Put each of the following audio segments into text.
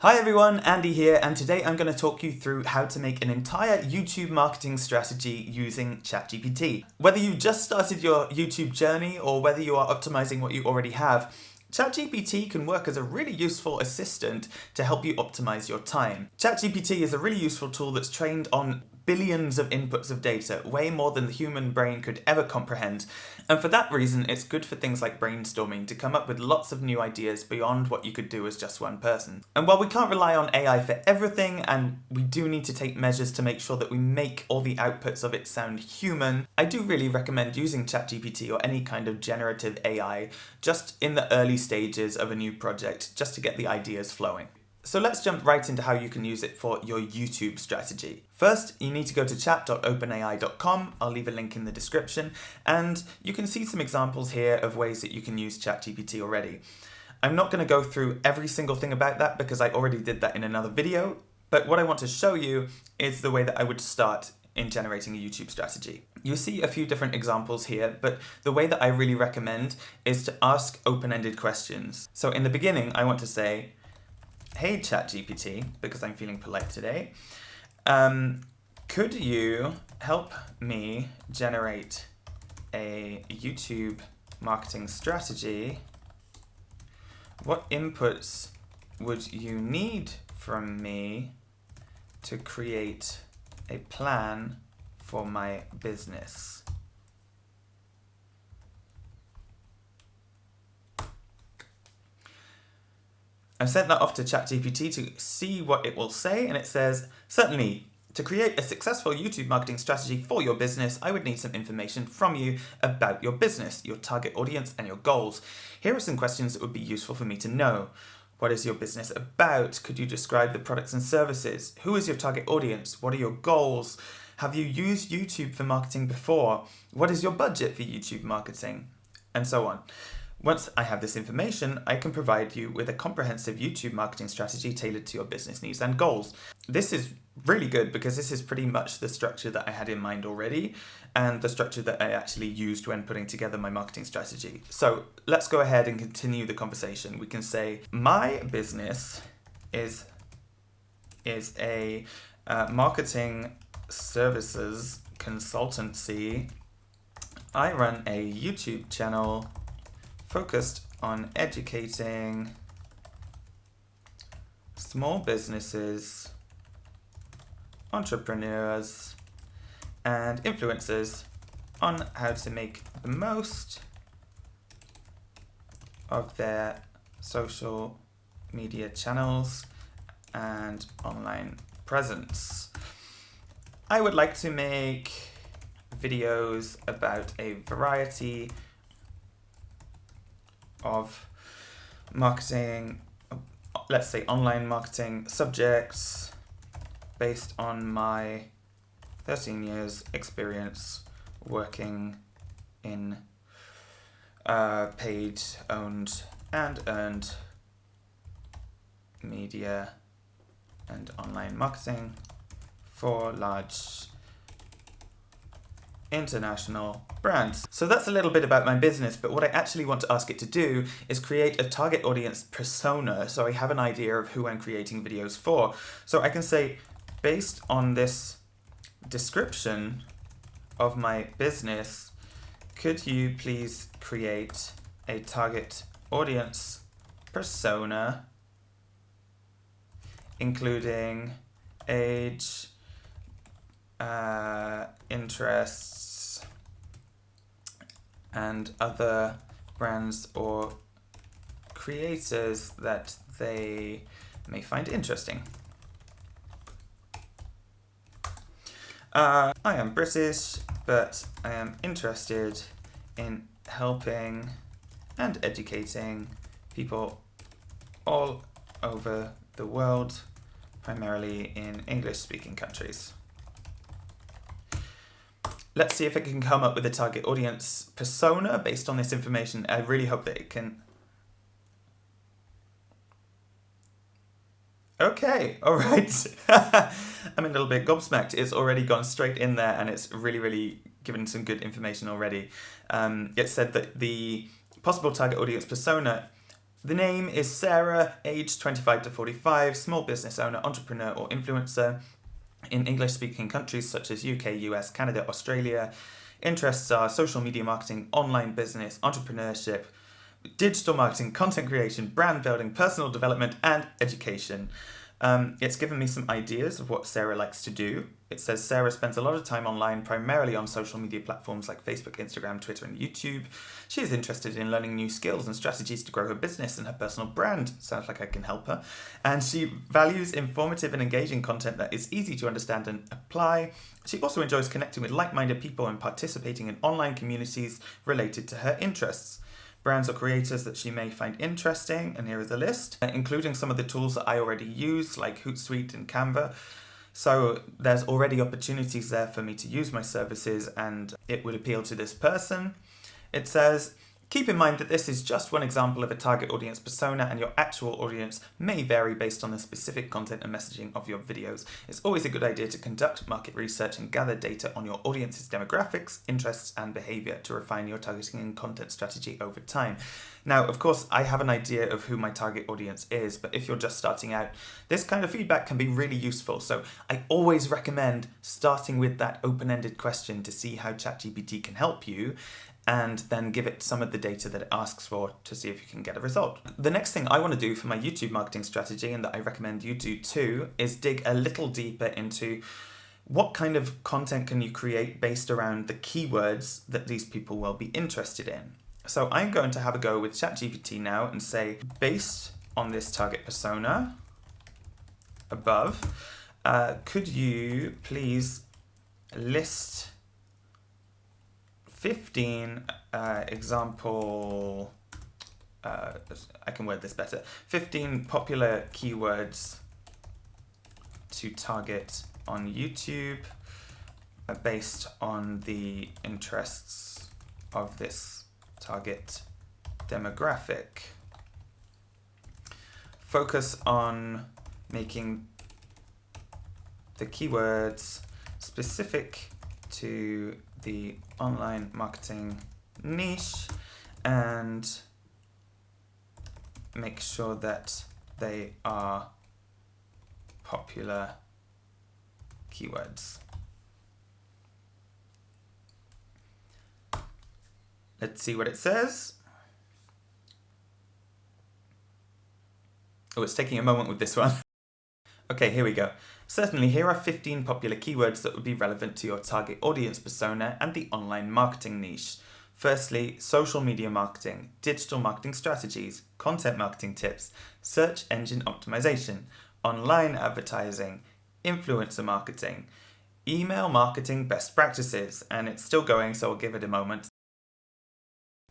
Hi everyone, Andy here, and today I'm going to talk you through how to make an entire YouTube marketing strategy using ChatGPT. Whether you just started your YouTube journey or whether you are optimizing what you already have, ChatGPT can work as a really useful assistant to help you optimize your time. ChatGPT is a really useful tool that's trained on billions of inputs of data, way more than the human brain could ever comprehend. And for that reason, it's good for things like brainstorming to come up with lots of new ideas beyond what you could do as just one person. And while we can't rely on AI for everything, and we do need to take measures to make sure that we make all the outputs of it sound human, I do really recommend using ChatGPT or any kind of generative AI just in the early stages of a new project, just to get the ideas flowing. So let's jump right into how you can use it for your YouTube strategy. First, you need to go to chat.openai.com. I'll leave a link in the description, and you can see some examples here of ways that you can use ChatGPT already. I'm not going to go through every single thing about that because I already did that in another video, but what I want to show you is the way that I would start in generating a YouTube strategy. You see a few different examples here, but the way that I really recommend is to ask open-ended questions. So in the beginning, I want to say, "Hey ChatGPT," because I'm feeling polite today, could you help me generate a YouTube marketing strategy? What inputs would you need from me to create a plan for my business? I've sent that off to ChatGPT to see what it will say, and it says, "Certainly, to create a successful YouTube marketing strategy for your business, I would need some information from you about your business, your target audience, and your goals. Here are some questions that would be useful for me to know. What is your business about? Could you describe the products and services? Who is your target audience? What are your goals? Have you used YouTube for marketing before? What is your budget for YouTube marketing?" And so on. Once I have this information, I can provide you with a comprehensive YouTube marketing strategy tailored to your business needs and goals. This is really good because this is pretty much the structure that I had in mind already and the structure that I actually used when putting together my marketing strategy. So let's go ahead and continue the conversation. We can say, "My business is a marketing services consultancy. I run a YouTube channel focused on educating small businesses, entrepreneurs, and influencers on how to make the most of their social media channels and online presence. I would like to make videos about a variety of marketing, let's say online marketing subjects, based on my 13 years experience working in paid, owned and earned media and online marketing for large international brands." So that's a little bit about my business, but what I actually want to ask it to do is create a target audience persona, so I have an idea of who I'm creating videos for. So I can say, based on this description of my business, could you please create a target audience persona, including age, interests, and other brands or creators that they may find interesting. I am British, but I am interested in helping and educating people all over the world, primarily in English-speaking countries." Let's see if it can come up with a target audience persona based on this information. I really hope that it can. Okay, all right. I'm a little bit gobsmacked. It's already gone straight in there and it's really given some good information already. It said that the possible target audience persona The name is Sarah, age 25 to 45, small business owner, entrepreneur or influencer in English-speaking countries such as UK, US, Canada, Australia. Interests are social media marketing, online business, entrepreneurship, digital marketing, content creation, brand building, personal development, and education. It's given me some ideas of what Sarah likes to do. It says Sarah spends a lot of time online, primarily on social media platforms like Facebook, Instagram, Twitter, and YouTube. She is interested in learning new skills and strategies to grow her business and her personal brand. Sounds like I can help her. And she values informative and engaging content that is easy to understand and apply. She also enjoys connecting with like-minded people and participating in online communities related to her interests. Brands or creators that she may find interesting, and here is the list, including some of the tools that I already use, like Hootsuite and Canva. So there's already opportunities there for me to use my services, and it would appeal to this person. It says, keep in mind that this is just one example of a target audience persona, and your actual audience may vary based on the specific content and messaging of your videos. It's always a good idea to conduct market research and gather data on your audience's demographics, interests, and behavior to refine your targeting and content strategy over time. Now, of course, I have an idea of who my target audience is, but if you're just starting out, this kind of feedback can be really useful. So I always recommend starting with that open-ended question to see how ChatGPT can help you, and then give it some of the data that it asks for to see if you can get a result. The next thing I want to do for my YouTube marketing strategy, and that I recommend you do too, is dig a little deeper into what kind of content can you create based around the keywords that these people will be interested in. So I'm going to have a go with ChatGPT now and say, based on this target persona above, could you please list 15 example, I can word this better, 15 popular keywords to target on YouTube based on the interests of this target demographic. Focus on making the keywords specific to the online marketing niche and make sure that they are popular keywords. Let's see what it says. Oh, it's taking a moment with this one. Okay, here we go. Certainly, here are 15 popular keywords that would be relevant to your target audience persona and the online marketing niche. Firstly, social media marketing, digital marketing strategies, content marketing tips, search engine optimization, online advertising, influencer marketing, email marketing best practices, and it's still going, so I'll give it a moment.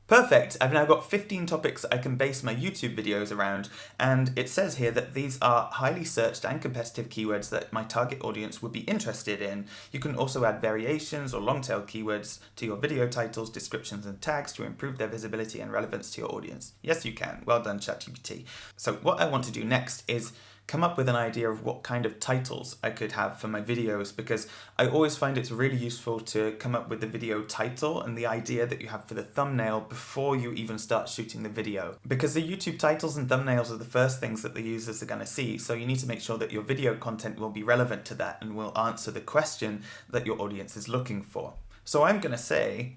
Perfect, I've now got 15 topics I can base my YouTube videos around, and it says here that these are highly searched and competitive keywords that my target audience would be interested in. You can also add variations or long-tail keywords to your video titles, descriptions, and tags to improve their visibility and relevance to your audience. Yes, you can. Well done, ChatGPT. So what I want to do next is come up with an idea of what kind of titles I could have for my videos, because I always find it's really useful to come up with the video title and the idea that you have for the thumbnail before you even start shooting the video. Because the YouTube titles and thumbnails are the first things that the users are going to see, so you need to make sure that your video content will be relevant to that and will answer the question that your audience is looking for. So I'm going to say,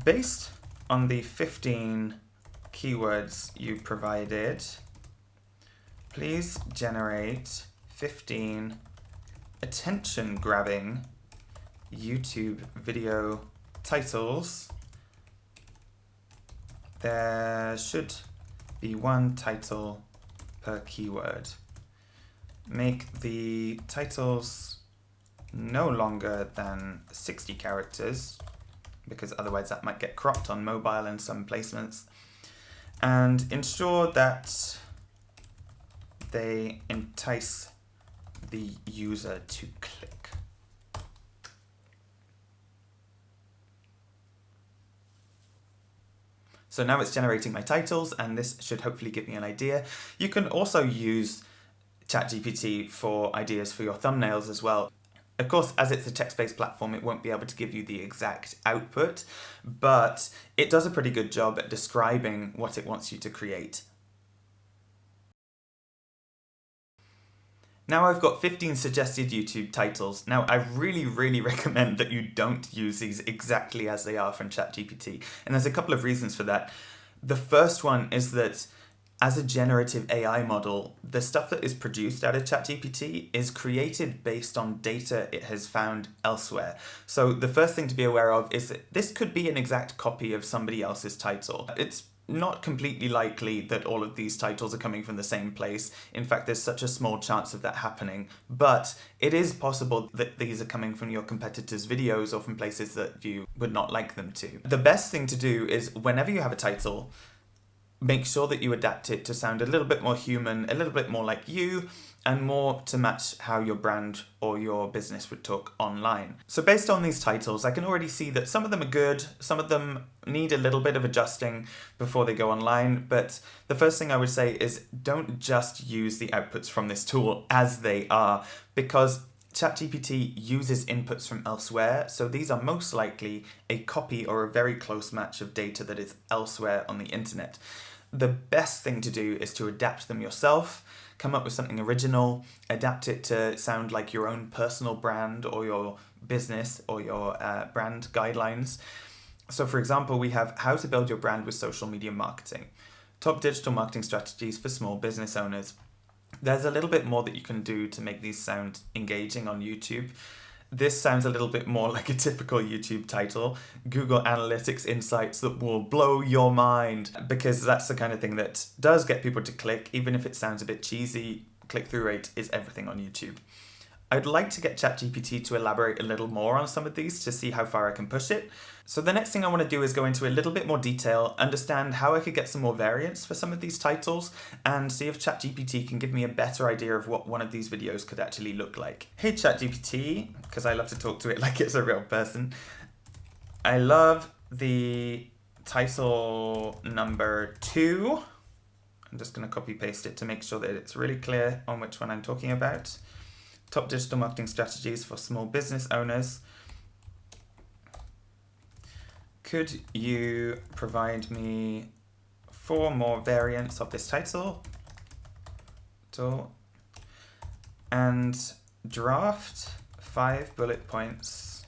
based on the 15 keywords you provided, please generate 15 attention-grabbing YouTube video titles. There should be one title per keyword. Make the titles no longer than 60 characters, because otherwise that might get cropped on mobile in some placements. And ensure that they entice the user to click. So now it's generating my titles, and this should hopefully give me an idea. You can also use ChatGPT for ideas for your thumbnails as well. Of course, as it's a text-based platform, it won't be able to give you the exact output, but it does a pretty good job at describing what it wants you to create. Now I've got 15 suggested YouTube titles. Now I really recommend that you don't use these exactly as they are from ChatGPT. And there's a couple of reasons for that. The first one is that as a generative AI model, the stuff that is produced out of ChatGPT is created based on data it has found elsewhere. So the first thing to be aware of is that this could be an exact copy of somebody else's title. It's not completely likely that all of these titles are coming from the same place. In fact, there's such a small chance of that happening. But it is possible that these are coming from your competitors' videos or from places that you would not like them to. The best thing to do is whenever you have a title, make sure that you adapt it to sound a little bit more human, a little bit more like you, and more to match how your brand or your business would talk online. So based on these titles, I can already see that some of them are good, some of them need a little bit of adjusting before they go online, but the first thing I would say is don't just use the outputs from this tool as they are, because ChatGPT uses inputs from elsewhere, so these are most likely a copy or a very close match of data that is elsewhere on the internet. The best thing to do is to adapt them yourself, come up with something original, adapt it to sound like your own personal brand or your business or your brand guidelines. So for example, we have how to build your brand with social media marketing, top digital marketing strategies for small business owners. There's a little bit more that you can do to make these sound engaging on YouTube. This sounds a little bit more like a typical YouTube title, Google Analytics insights that will blow your mind, because that's the kind of thing that does get people to click, even if it sounds a bit cheesy. Click-through rate is everything on YouTube. I'd like to get ChatGPT to elaborate a little more on some of these to see how far I can push it. So the next thing I want to do is go into a little bit more detail, understand how I could get some more variants for some of these titles, and see if ChatGPT can give me a better idea of what one of these videos could actually look like. Hey ChatGPT, because I love to talk to it like it's a real person. I love the title number 2. I'm just going to copy paste it to make sure that it's really clear on which one I'm talking about. Top digital marketing strategies for small business owners. Could you provide me 4 more variants of this title? And draft 5 bullet points.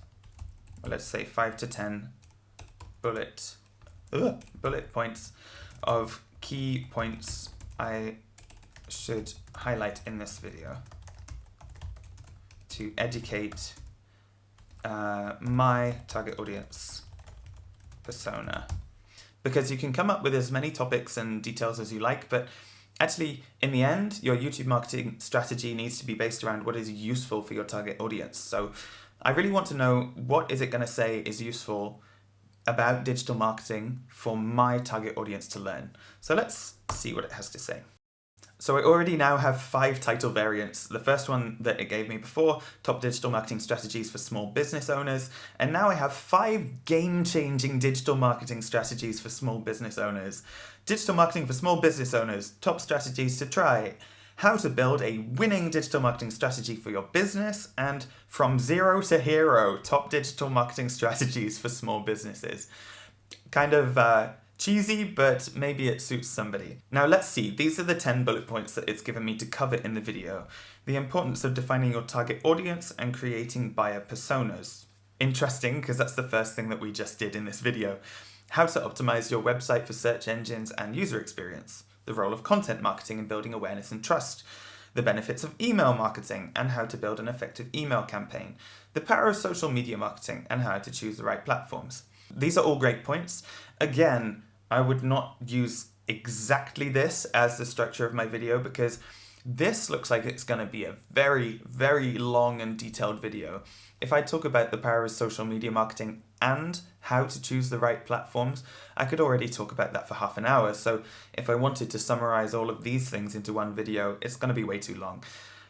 Well, let's say 5 to 10 bullet points of key points I should highlight in this video to educate my target audience persona. Because you can come up with as many topics and details as you like, but actually in the end your YouTube marketing strategy needs to be based around what is useful for your target audience. So I really want to know, what is it going to say is useful about digital marketing for my target audience to learn. So let's see what it has to say. So I already now have 5 title variants. The first one that it gave me before, top digital marketing strategies for small business owners. And now I have 5 game-changing digital marketing strategies for small business owners. Digital marketing for small business owners, top strategies to try. How to build a winning digital marketing strategy for your business, and from zero to hero, top digital marketing strategies for small businesses. Kind of cheesy, but maybe it suits somebody. Now let's see, these are the 10 bullet points that it's given me to cover in the video. The importance of defining your target audience and creating buyer personas. Interesting, because that's the first thing that we just did in this video. How to optimize your website for search engines and user experience. The role of content marketing in building awareness and trust. The benefits of email marketing and how to build an effective email campaign. The power of social media marketing and how to choose the right platforms. These are all great points. Again, I would not use exactly this as the structure of my video, because this looks like it's going to be a very long and detailed video. If I talk about the power of social media marketing and how to choose the right platforms, I could already talk about that for half an hour. So if I wanted to summarize all of these things into one video, it's going to be way too long.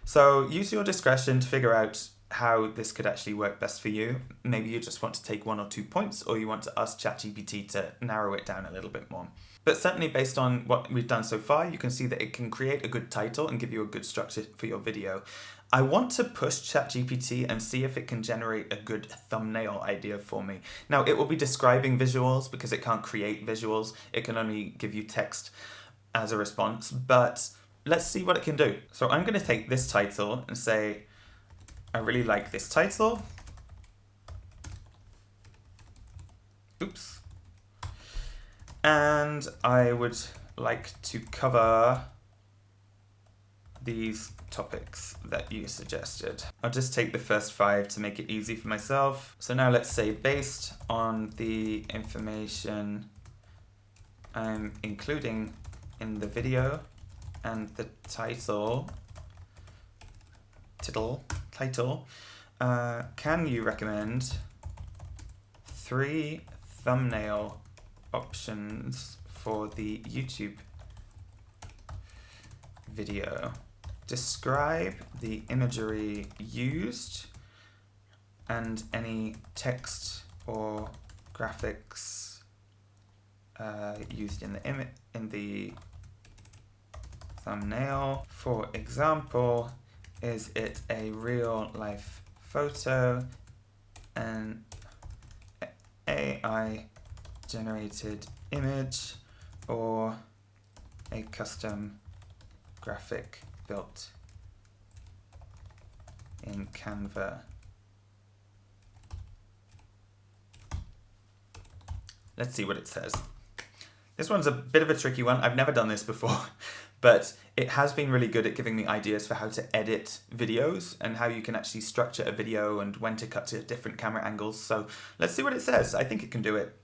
So use your discretion to figure out how this could actually work best for you. Maybe you just want to take 1 or 2 points, or you want to ask ChatGPT to narrow it down a little bit more. But certainly based on what we've done so far, you can see that it can create a good title and give you a good structure for your video. I want to push ChatGPT and see if it can generate a good thumbnail idea for me. Now, it will be describing visuals because it can't create visuals. It can only give you text as a response, but let's see what it can do. So I'm going to take this title and say, I really like this title. Oops. And I would like to cover these topics that you suggested. I'll just take the first 5 to make it easy for myself. So now let's say, based on the information I'm including in the video and the title, can you recommend 3 thumbnail options for the YouTube video? Describe the imagery used and any text or graphics used in the thumbnail. For example, is it a real life photo, an AI generated image, or a custom graphic built in Canva? Let's see what it says. This one's a bit of a tricky one. I've never done this before, but it has been really good at giving me ideas for how to edit videos and how you can actually structure a video and when to cut to different camera angles. So let's see what it says. I think it can do it.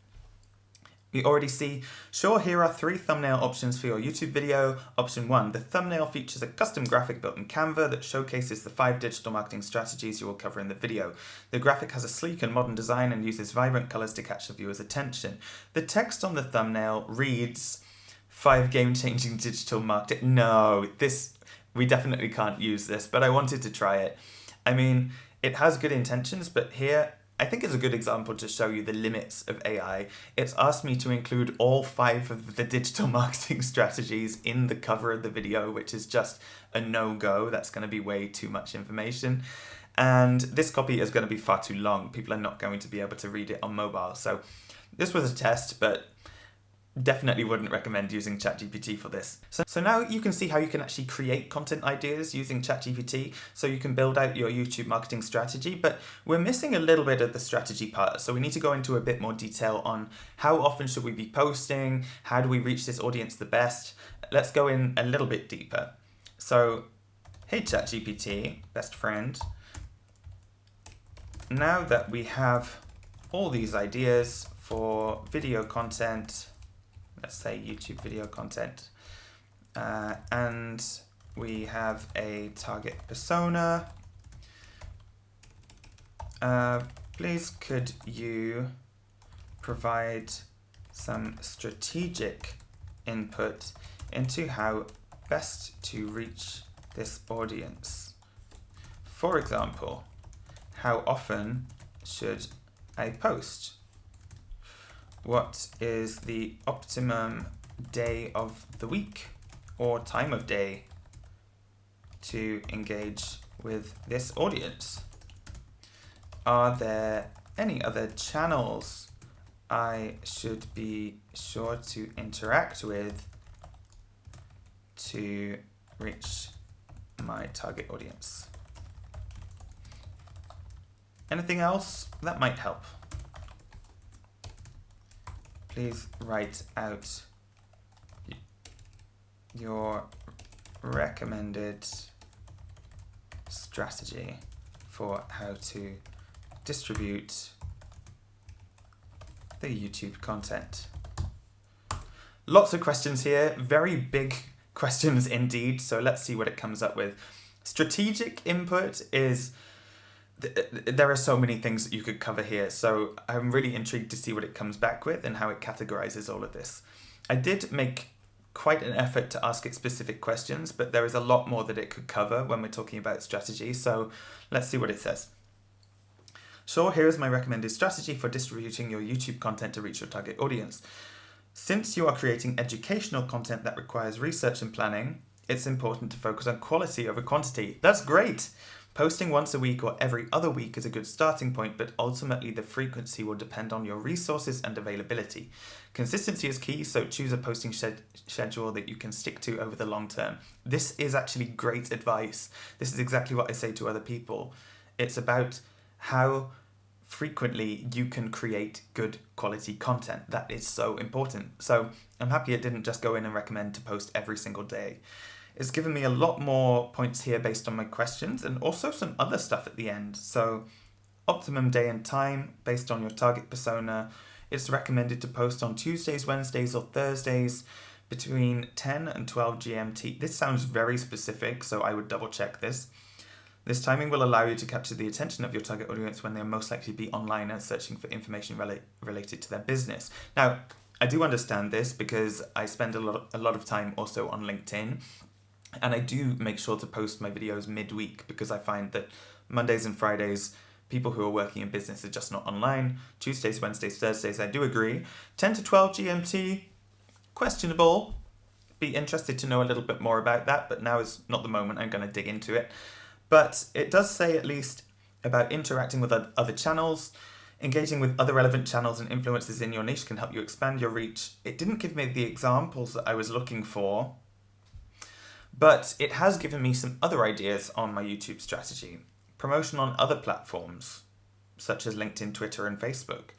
You already see, sure, here are 3 thumbnail options for your YouTube video. Option 1, the thumbnail features a custom graphic built in Canva that showcases the 5 digital marketing strategies you will cover in the video. The graphic has a sleek and modern design and uses vibrant colors to catch the viewer's attention. The text on the thumbnail reads, 5 game-changing digital marketing. No, we definitely can't use this, but I wanted to try it. I mean, it has good intentions, but here, I think it's a good example to show you the limits of AI. It's asked me to include all 5 of the digital marketing strategies in the cover of the video, which is just a no-go. That's going to be way too much information. And this copy is going to be far too long. People are not going to be able to read it on mobile. So this was a test, but definitely wouldn't recommend using ChatGPT for this. So now you can see how you can actually create content ideas using ChatGPT, so you can build out your YouTube marketing strategy, but we're missing a little bit of the strategy part. So we need to go into a bit more detail on how often should we be posting, how do we reach this audience the best. Let's go in a little bit deeper. So, hey ChatGPT, best friend. Now that we have all these ideas for video content, let's say YouTube video content, and we have a target persona, please could you provide some strategic input into how best to reach this audience? For example, how often should I post? What is the optimum day of the week or time of day to engage with this audience? Are there any other channels I should be sure to interact with to reach my target audience? Anything else that might help? Please write out your recommended strategy for how to distribute the YouTube content. Lots of questions here, very big questions indeed, so let's see what it comes up with. Strategic input is, there are so many things that you could cover here, so I'm really intrigued to see what it comes back with and how it categorizes all of this. I did make quite an effort to ask it specific questions, but there is a lot more that it could cover when we're talking about strategy, so let's see what it says. Sure, here is my recommended strategy for distributing your YouTube content to reach your target audience. Since you are creating educational content that requires research and planning, it's important to focus on quality over quantity. That's great! Posting once a week or every other week is a good starting point, but ultimately the frequency will depend on your resources and availability. Consistency is key, so choose a posting schedule that you can stick to over the long term. This is actually great advice. This is exactly what I say to other people. It's about how frequently you can create good quality content. That is so important. So I'm happy it didn't just go in and recommend to post every single day. It's given me a lot more points here based on my questions and also some other stuff at the end. So optimum day and time based on your target persona. It's recommended to post on Tuesdays, Wednesdays or Thursdays between 10 and 12 GMT. This sounds very specific, so I would double check this. This timing will allow you to capture the attention of your target audience when they're most likely to be online and searching for information related to their business. Now, I do understand this because I spend a lot of time also on LinkedIn. And I do make sure to post my videos midweek because I find that Mondays and Fridays, people who are working in business are just not online. Tuesdays, Wednesdays, Thursdays, I do agree. 10 to 12 GMT, questionable. Be interested to know a little bit more about that, but now is not the moment. I'm going to dig into it. But it does say at least about interacting with other channels. Engaging with other relevant channels and influencers in your niche can help you expand your reach. It didn't give me the examples that I was looking for, but it has given me some other ideas on my YouTube strategy. Promotion on other platforms, such as LinkedIn, Twitter, and Facebook.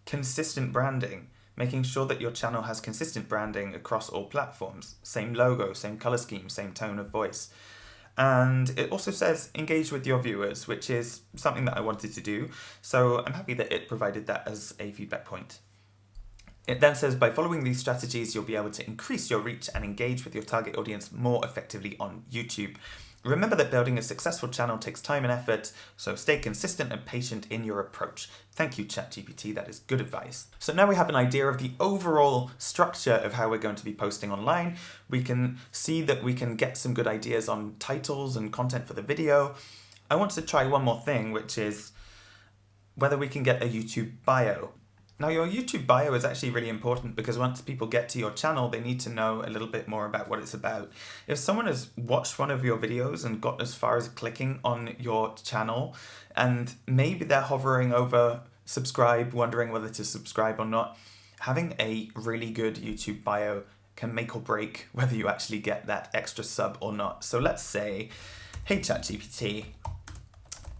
Consistent branding, making sure that your channel has consistent branding across all platforms. Same logo, same color scheme, same tone of voice. And it also says engage with your viewers, which is something that I wanted to do. So I'm happy that it provided that as a feedback point. It then says, by following these strategies, you'll be able to increase your reach and engage with your target audience more effectively on YouTube. Remember that building a successful channel takes time and effort, so stay consistent and patient in your approach. Thank you, ChatGPT, that is good advice. So now we have an idea of the overall structure of how we're going to be posting online. We can see that we can get some good ideas on titles and content for the video. I want to try one more thing, which is whether we can get a YouTube bio. Now, your YouTube bio is actually really important because once people get to your channel, they need to know a little bit more about what it's about. If someone has watched one of your videos and got as far as clicking on your channel, and maybe they're hovering over subscribe, wondering whether to subscribe or not, having a really good YouTube bio can make or break whether you actually get that extra sub or not. So let's say, hey ChatGPT,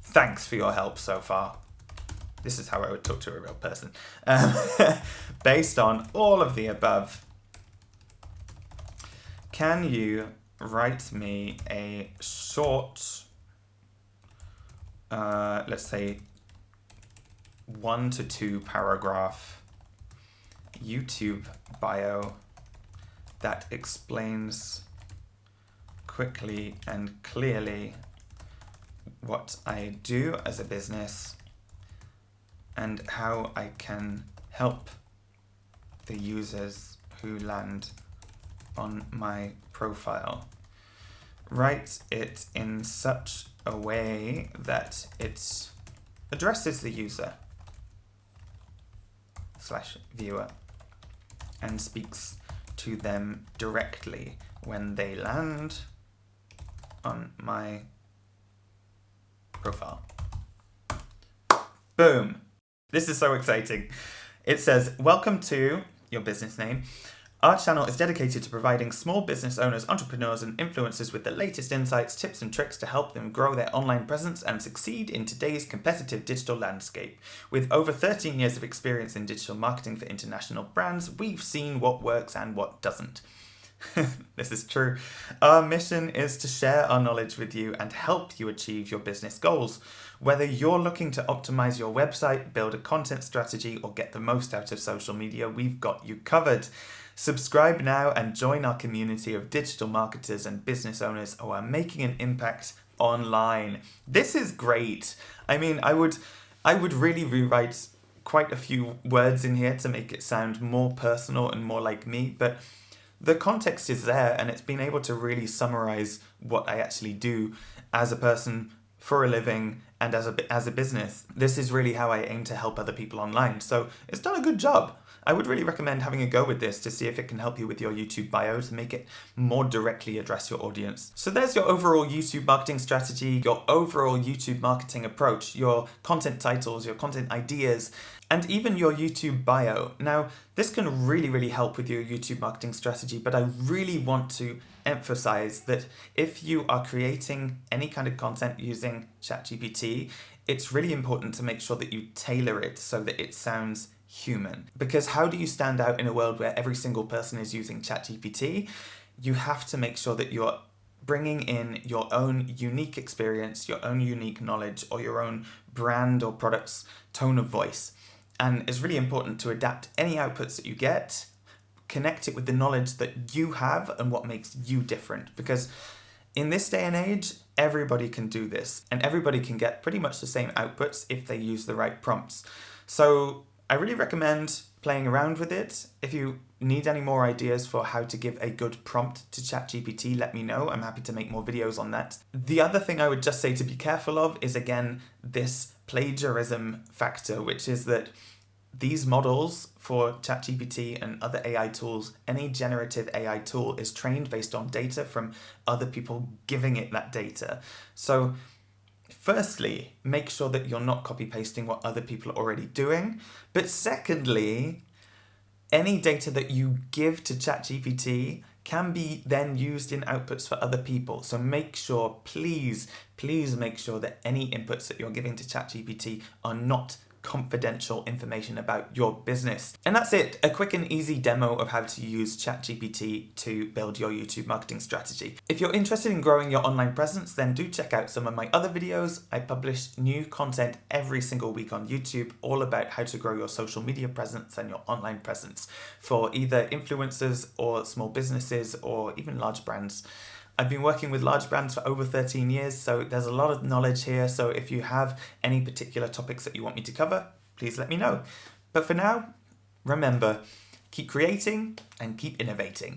thanks for your help so far. This is how I would talk to a real person. Based on all of the above, can you write me a short, let's say 1 to 2 paragraph YouTube bio that explains quickly and clearly what I do as a business and how I can help the users who land on my profile. Write it in such a way that it addresses the user / viewer and speaks to them directly when they land on my profile. Boom. This is so exciting. It says, welcome to your business name. Our channel is dedicated to providing small business owners, entrepreneurs, and influencers with the latest insights, tips, and tricks to help them grow their online presence and succeed in today's competitive digital landscape. With over 13 years of experience in digital marketing for international brands, we've seen what works and what doesn't. This is true. Our mission is to share our knowledge with you and help you achieve your business goals. Whether you're looking to optimize your website, build a content strategy, or get the most out of social media, we've got you covered. Subscribe now and join our community of digital marketers and business owners who are making an impact online. This is great. I mean, I would really rewrite quite a few words in here to make it sound more personal and more like me, but the context is there, and it's been able to really summarize what I actually do as a person, for a living, and as a business. This is really how I aim to help other people online. So it's done a good job. I would really recommend having a go with this to see if it can help you with your YouTube bio to make it more directly address your audience. So there's your overall YouTube marketing strategy, your overall YouTube marketing approach, your content titles, your content ideas, and even your YouTube bio. Now, this can really help with your YouTube marketing strategy, but I really want to emphasize that if you are creating any kind of content using ChatGPT, it's really important to make sure that you tailor it so that it sounds human. Because how do you stand out in a world where every single person is using ChatGPT? You have to make sure that you're bringing in your own unique experience, your own unique knowledge, or your own brand or product's tone of voice. And it's really important to adapt any outputs that you get, connect it with the knowledge that you have and what makes you different. Because in this day and age, everybody can do this, and everybody can get pretty much the same outputs if they use the right prompts. So I really recommend playing around with it. If you need any more ideas for how to give a good prompt to ChatGPT, let me know. I'm happy to make more videos on that. The other thing I would just say to be careful of is, again, this plagiarism factor, which is that these models for ChatGPT and other AI tools, any generative AI tool is trained based on data from other people giving it that data. So firstly, make sure that you're not copy-pasting what other people are already doing. But secondly, any data that you give to ChatGPT can be then used in outputs for other people. So make sure, please make sure that any inputs that you're giving to ChatGPT are not confidential information about your business. And that's it, a quick and easy demo of how to use ChatGPT to build your YouTube marketing strategy. If you're interested in growing your online presence, then do check out some of my other videos. I publish new content every single week on YouTube, all about how to grow your social media presence and your online presence for either influencers or small businesses or even large brands. I've been working with large brands for over 13 years, so there's a lot of knowledge here. So if you have any particular topics that you want me to cover, please let me know. But for now, remember, keep creating and keep innovating.